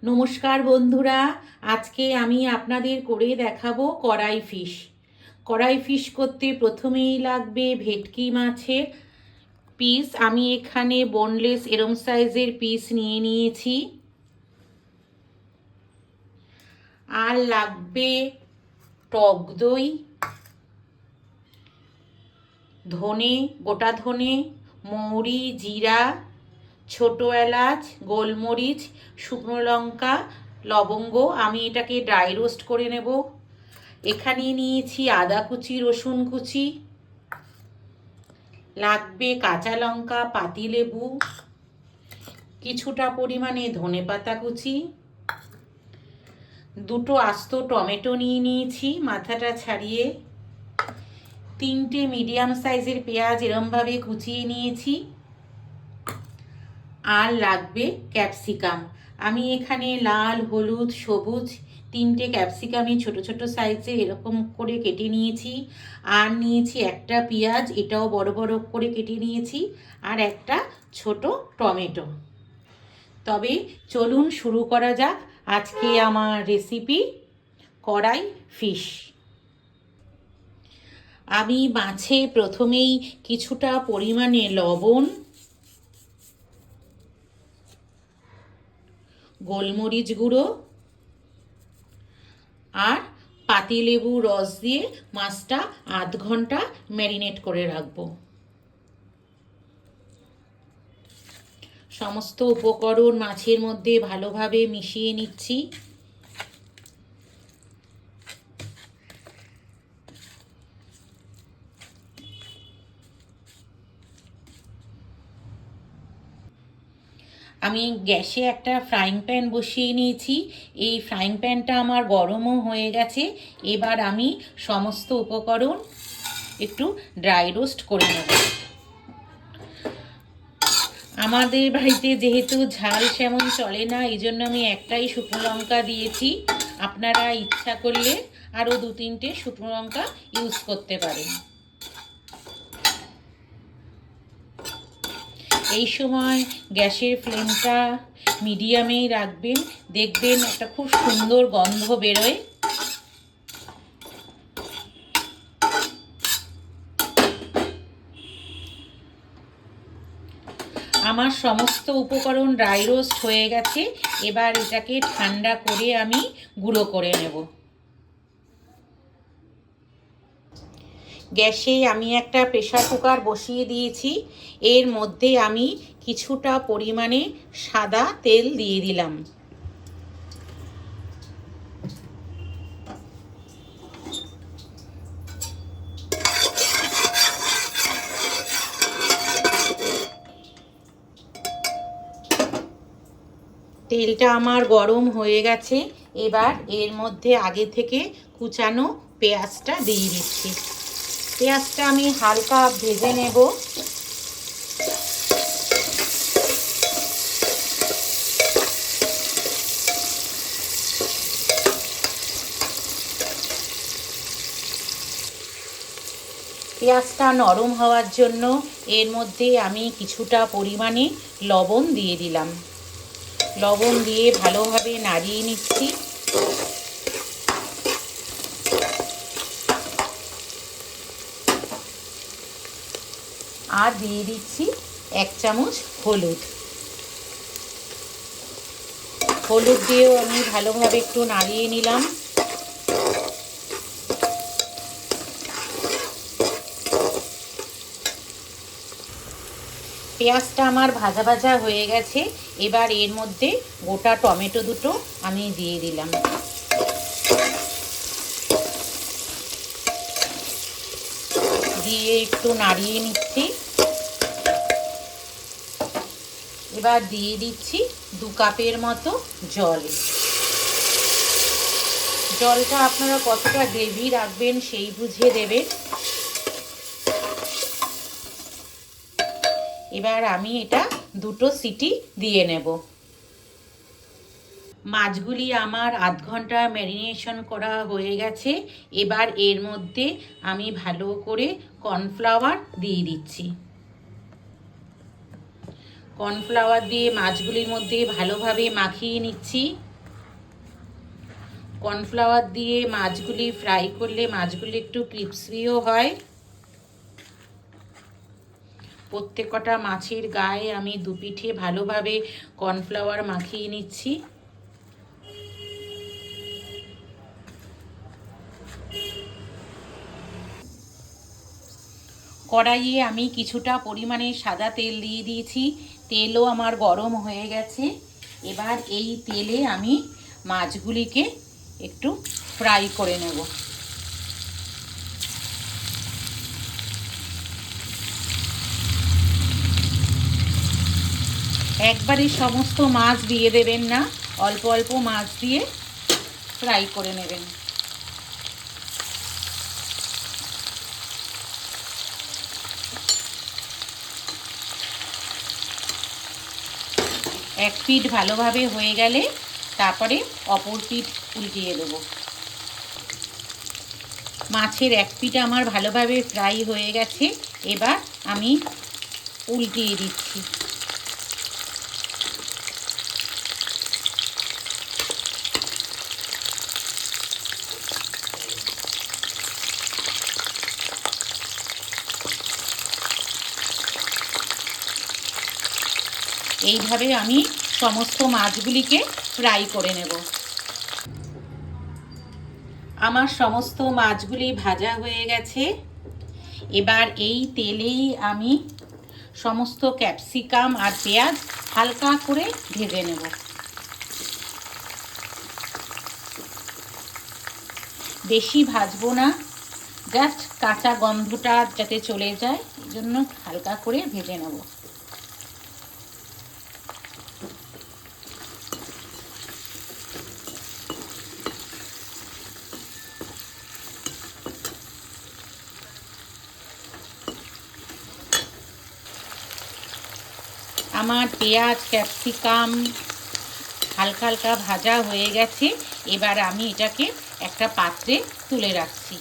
নমস্কার বন্ধুরা, আজকে আমি আপনাদের করে দেখাবো কড়াই ফিশ। কড়াই ফিশ করতে প্রথমেই লাগবে ভেটকি মাছের পিস। আমি এখানে বোনলেস এরম সাইজের পিস নিয়ে নিয়েছি। আর লাগবে টক দই, ধনে, গোটা ধনে, মৌরি, জিরা, ছোটো এলাচ, গোলমরিচ, শুকনো লঙ্কা, লবঙ্গ। আমি এটাকে ড্রাই রোস্ট করে নেব। এখানে নিয়েছি আদা কুচি, রসুন কুচি, লাগবে কাঁচা লঙ্কা, পাতিলেবু, কিছুটা পরিমাণে ধনেপাতা কুচি, দুটো আস্ত টমেটো নিয়ে নিয়েছি মাথাটা ছাড়িয়ে, তিনটে মিডিয়াম সাইজের পেঁয়াজ এরমভাবে কুচিয়ে নিয়েছি, আর লাগবে ক্যাপসিকাম। আমি এখানে লাল, হলুদ, সবুজ তিনটে ক্যাপসিকামই ছোট ছোট সাইজে এরকম করে কেটে নিয়েছি। আর নিয়েছি একটা পেঁয়াজ, এটাও বড় বড় করে কেটে নিয়েছি, আর একটা ছোট টমেটো। তবে চলুন শুরু করা যাক আজকে আমার রেসিপি কড়াই ফিশ। আমি মাছে প্রথমেই কিছুটা পরিমাণে লবণ, গোলমরিচ গুঁড়ো আর পাতিলেবু রস দিয়ে মাছটা আধ ঘন্টা ম্যারিনেট করে রাখবো। সমস্ত উপকরণ মাছের মধ্যে ভালোভাবে মিশিয়ে নিচ্ছি। আমি গ্যাসে একটা ফ্রাইং প্যান বসিয়ে নিয়েছি। এই ফ্রাইং প্যানটা আমার গরমও হয়ে গেছে। এবার আমি সমস্ত উপকরণ একটু ড্রাই রোস্ট করে নেব। আমাদের বাড়িতে যেহেতু ঝাল সেমন চলে না, এই জন্য আমি একটাই শুকনো লঙ্কা দিয়েছি। আপনারা ইচ্ছা করলে আরও 2-3টে শুকনো লঙ্কা ইউজ করতে পারেন। এই সময় গ্যাসের ফ্লেমটা মিডিয়ামেই রাখবেন, দেখবেন একটা খুব সুন্দর গন্ধ বেরোয়। আমার সমস্ত উপকরণ ড্রাই রোস্ট হয়ে গেছে। এবার এটাকে ঠান্ডা করে আমি গুঁড়ো করে নেব। গ্যাসে আমি একটা প্রেসার কুকার বসিয়ে দিয়েছি। এর মধ্যে আমি কিছুটা পরিমাণে সাদা তেল দিয়ে দিলাম। তেলটা আমার গরম হয়ে গেছে। এবার এর মধ্যে আগে থেকে কুচানো পেঁয়াজটা দিয়ে দিচ্ছি। পেঁয়াজটা আমি হালকা ভেজে নেব। পেঁয়াজটা নরম হওয়ার জন্য এর মধ্যে আমি কিছুটা পরিমাণে লবণ দিয়ে দিলাম। লবণ দিয়ে ভালোভাবে নাড়িয়ে নিচ্ছি। আর দিয়ে দিচ্ছি 1 চামচ হলুদ। হলুদ দিয়েও আমি ভালোভাবে একটু নাড়িয়ে নিলাম। পেঁয়াজটা আমার ভাজা ভাজা হয়ে গেছে। এবার এর মধ্যে গোটা টমেটো দুটো আমি দিয়ে দিলাম। দিয়ে একটু নাড়িয়ে নিচ্ছি। এবার দিয়ে দিচ্ছি 2 কাপের মতো জল। জলটা আপনারা কতটা গ্রেভি রাখবেন সেই বুঝে দেবেন। এবার আমি এটা 2টো সিটি দিয়ে নেব। মাছগুলি আমার আধ ঘন্টা ম্যারিনেশন করা হয়ে গেছে। এবার এর মধ্যে আমি ভালো করে কর্নফ্লাওয়ার দিয়ে দিচ্ছি। কর্নফ্লাওয়ার দিয়ে মাছগুলির মধ্যে ভালোভাবে মাখিয়ে নিচ্ছি। কর্নফ্লাওয়ার দিয়ে মাছগুলি ফ্রাই করলে মাছগুলি একটু ক্রিপসিও হয়। প্রত্যেকটা মাছের গায়ে আমি দুপিঠে ভালোভাবে কর্নফ্লাওয়ার মাখিয়ে নিচ্ছি। কড়াইয়ে আমি কিছুটা পরিমাণে সাদা তেল দিয়ে দিয়েছি। তেলও আমার গরম হয়ে গেছে। এবার এই তেলে আমি মাছগুলিকে একটু ফ্রাই করে নেব। একবারে সমস্ত মাছ দিয়ে দেবেন না, অল্প অল্প মাছ দিয়ে ফ্রাই করে নেবেন। এক পিঠ ভালোভাবে হয়ে গেলে তারপরে অপর পিঠ উল্টিয়ে দেবো। মাছের এক পিঠ আমার ভালোভাবে ফ্রাই হয়ে গেছে। এবার আমি উল্টিয়ে দিচ্ছি। এইভাবে আমি সমস্ত মাছগুলিকে ফ্রাই করে নেব। আমার সমস্ত মাছগুলি ভাজা হয়ে গেছে। এবার এই তেলেই আমি সমস্ত ক্যাপসিকাম আর পেঁয়াজ হালকা করে ভেজে নেব। বেশি ভাজবো না, জাস্ট কাঁচা গন্ধটা যাতে চলে যায় এই জন্য হালকা করে ভেজে নেব। আমার পেঁয়াজ ক্যাপসিকাম হালকা হালকা ভাজা হয়ে গেছে। এবার আমি এটাকে একটা পাত্রে তুলে রাখছি।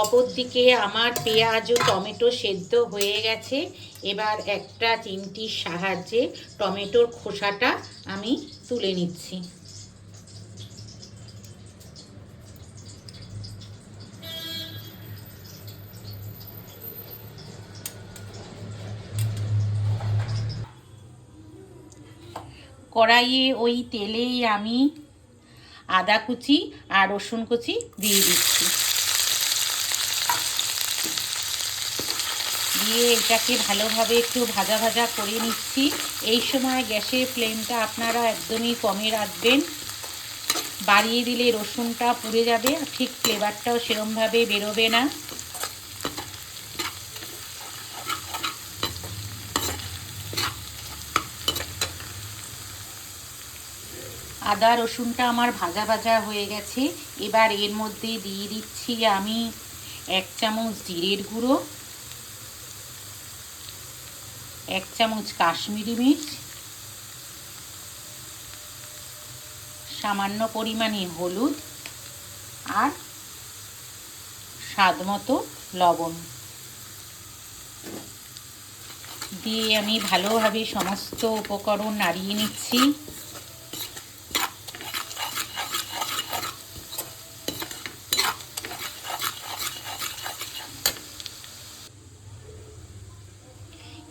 অপর দিকে আমার পেঁয়াজ ও টমেটো সেদ্ধ হয়ে গেছে। এবার একটা চিমটির সাহায্যে টমেটোর খোসাটা আমি তুলে নিচ্ছি। কড়াইয়ে ওই তেলেই আমি আদা কুচি আর রসুন কুচি দিয়ে দিচ্ছি। দিয়ে এটাকে ভালোভাবে একটু ভাজা ভাজা করে নিচ্ছি। এই সময় গ্যাসের ফ্লেমটা আপনারা একদমই কমে রাখবেন। বাড়িয়ে দিলে রসুনটা পুড়ে যাবে, ঠিক ফ্লেভারটাও সেরমভাবে বেরোবে না। আদা রসুনটা আমার ভাজা ভাজা হয়ে গেছে। এবার এর মধ্যে দিয়ে দিচ্ছি আমি 1 চামচ জিরের গুঁড়ো, 1 চামচ কাশ্মীরি মির্চ, সামান্য পরিমাণে হলুদ আর স্বাদ মতো লবণ দিয়ে আমি ভালোভাবে সমস্ত উপকরণ নাড়িয়ে নিচ্ছি।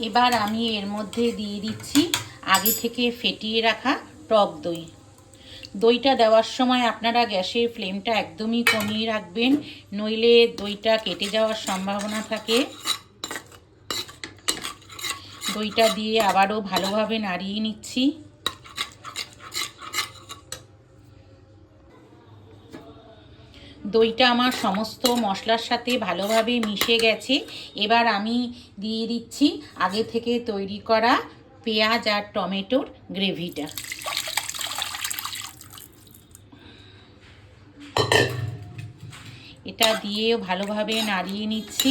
এবার আমি এর মধ্যে দিয়ে দিচ্ছি আগে থেকে ফেটিয়ে রাখা টক দই। দইটা দেওয়ার সময় আপনারা গ্যাসের ফ্লেমটা একদমই কমিয়ে রাখবেন, নইলে দইটা কেটে যাওয়ার সম্ভাবনা থাকে। দইটা দিয়ে আবারও ভালোভাবে নাড়িয়ে নিচ্ছি। দইটা আমার সমস্ত মশলার সাথে ভালোভাবে মিশে গেছে। এবার আমি দিয়ে দিচ্ছি আগে থেকে তৈরি করা পেঁয়াজ আর টমেটোর গ্রেভিটা। এটা দিয়েও ভালোভাবে নাড়িয়ে নিচ্ছি।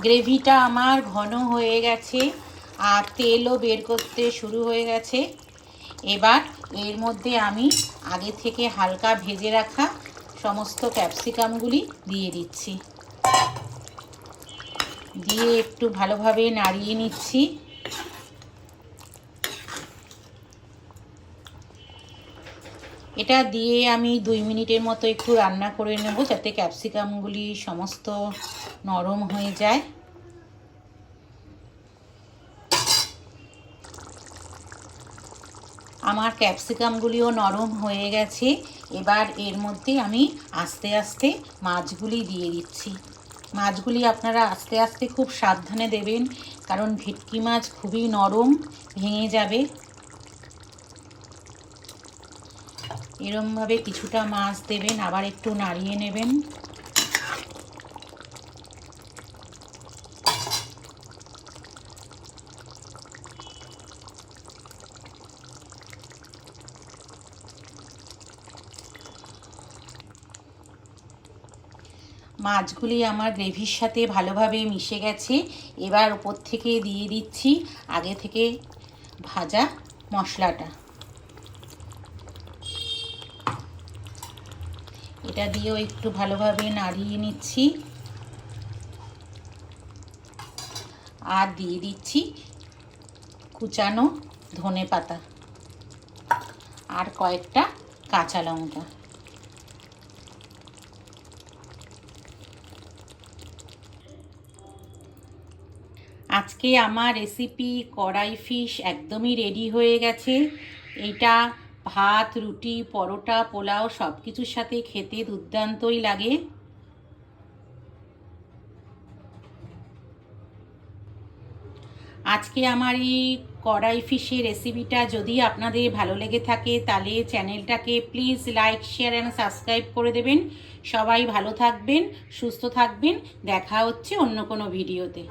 গ্রেভিটা আমার ঘন হয়ে গেছে আর তেলও বের করতে শুরু হয়ে গেছে। এবার এর মধ্যে আমি আগে থেকে হালকা ভেজে রাখা সমস্ত ক্যাপসিকামগুলি দিয়ে দিচ্ছি। দিয়ে একটু ভালোভাবে নাড়িয়ে নিচ্ছি। এটা দিয়ে আমি 2 মিনিটের মতো একটু রান্না করে নেব, যাতে ক্যাপসিকামগুলি সমস্ত নরম হয়ে যায়। আমার ক্যাপসিকামগুলিও নরম হয়ে গেছে। এবার এর মধ্যে আমি আস্তে আস্তে মাছগুলি দিয়ে দিচ্ছি। মাছগুলি আপনারা আস্তে আস্তে খুব সাবধানে দেবেন, কারণ ভেটকি মাছ খুবই নরম, ভেঙে যাবে। এরমভাবে কিছুটা মাছ দেবেন, আবার একটু নাড়িয়ে নেবেন। মাছগুলি আমার গ্রেভির সাথে ভালোভাবে মিশে গেছে। এবার ওপর থেকে দিয়ে দিচ্ছি আগে থেকে ভাজা মশলাটা। এটা দিয়েও একটু ভালোভাবে নাড়িয়ে নিচ্ছি। আর দিয়ে দিচ্ছি কুচানো ধনেপাতা আর কয়েকটা কাঁচা লঙ্কা। আজকে আমার রেসিপি কড়াই ফিশ একদমই রেডি হয়ে গেছে। এটা ভাত, রুটি, পরোটা, পোলাও সব কিছুর সাথে খেতে দুর্দান্তই লাগে। আজকে আমার এই কড়াই ফিশের রেসিপিটা যদি আপনাদের ভালো লেগে থাকে, তাহলে চ্যানেলটাকে please like, share and subscribe করে দেবেন। সবাই ভালো থাকবেন, সুস্থ থাকবেন। দেখা হচ্ছে অন্য কোনো ভিডিওতে।